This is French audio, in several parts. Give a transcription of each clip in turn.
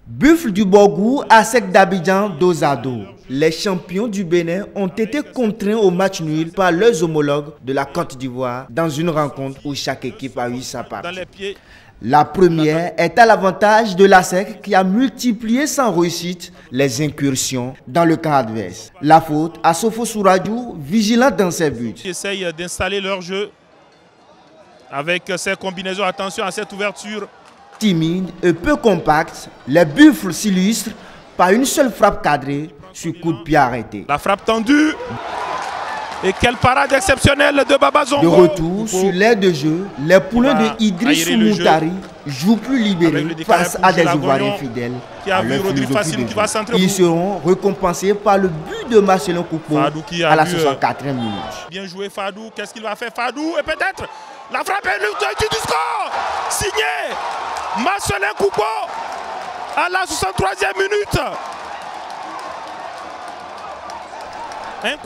Buffles du Borgou, ASEC d'Abidjan, dos à dos. Les champions du Bénin ont été contraints au match nul par leurs homologues de la Côte d'Ivoire dans une rencontre où chaque équipe a eu sa part. La première est à l'avantage de l'ASEC qui a multiplié sans réussite les incursions dans le camp adverse. La faute à Sofo Souradiou, vigilant dans ses buts. Ils essayent d'installer leur jeu avec ces combinaisons. Attention à cette ouverture. Timide et peu compact, les Buffles s'illustrent par une seule frappe cadrée sur coup de pied arrêté. La frappe tendue. Et quelle parade exceptionnelle de Baba Zongo. De retour sur l'aire de jeu, les poulains de Idrissou Moutari jouent plus libérés face à des Ivoiriens fidèles à leur philosophie de jeu. Ils seront récompensés par le but de Marcelin Coupeau à la 64e minute. Bien joué Fadou, qu'est-ce qu'il va faire Fadou? Et peut-être la frappe est du score. Signé Marcelin Coupeau à la 63e minute.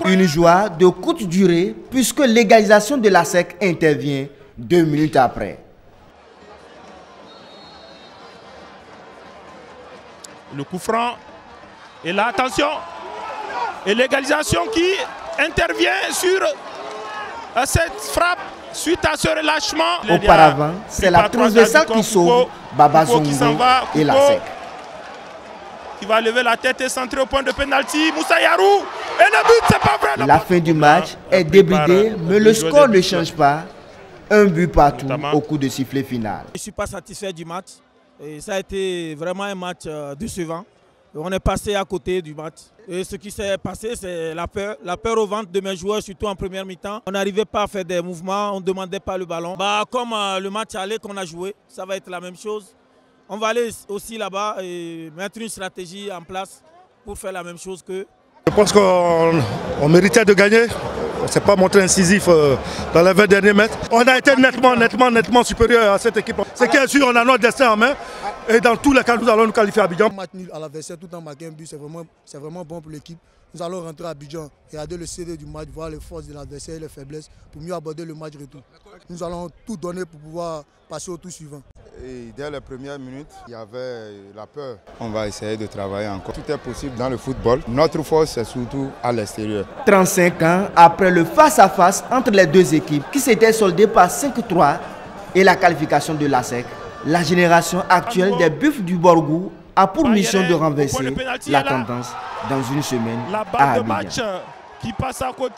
Une joie de courte durée puisque l'égalisation de l'ASEC intervient 2 minutes après. Le coup franc. Et là, attention. Et l'égalisation qui intervient sur cette frappe suite à ce relâchement. Auparavant, c'est la transversale qui sauve Baba Zongo et l'ASEC. Qui va lever la tête et centrer au point de pénalty. Moussa Yarou. Et le but, c'est pas vrai. La fin du match est débridée, mais le score ne change pas. Un but partout au coup de sifflet final. Je ne suis pas satisfait du match. Et ça a été vraiment un match décevant. On est passé à côté du match. Et ce qui s'est passé, c'est la peur au ventre de mes joueurs, surtout en première mi-temps. On n'arrivait pas à faire des mouvements, on ne demandait pas le ballon. Comme le match aller qu'on a joué, ça va être la même chose. On va aller aussi là-bas et mettre une stratégie en place pour faire la même chose qu'eux. Je pense qu'on méritait de gagner. On ne s'est pas montré incisif dans les 20 derniers mètres. On a été nettement supérieur à cette équipe. C'est bien sûr, on a notre destin en main. Et dans tous les cas, nous allons nous qualifier à Abidjan. Un match nul à l'adversaire tout en marquant un but, c'est vraiment bon pour l'équipe. Nous allons rentrer à Abidjan, regarder le CD du match, voir les forces de l'adversaire et les faiblesses pour mieux aborder le match retour. Nous allons tout donner pour pouvoir passer au tour suivant. Et dès les premières minutes, il y avait la peur. On va essayer de travailler encore. Tout est possible dans le football. Notre force, c'est surtout à l'extérieur. 35 ans après le face-à-face entre les deux équipes qui s'était soldé par 5-3 et la qualification de l'ASEC, la génération actuelle des Buffles du Borgou a pour mission de renverser la tendance dans une semaine à Abidjan. Qui passe à côté.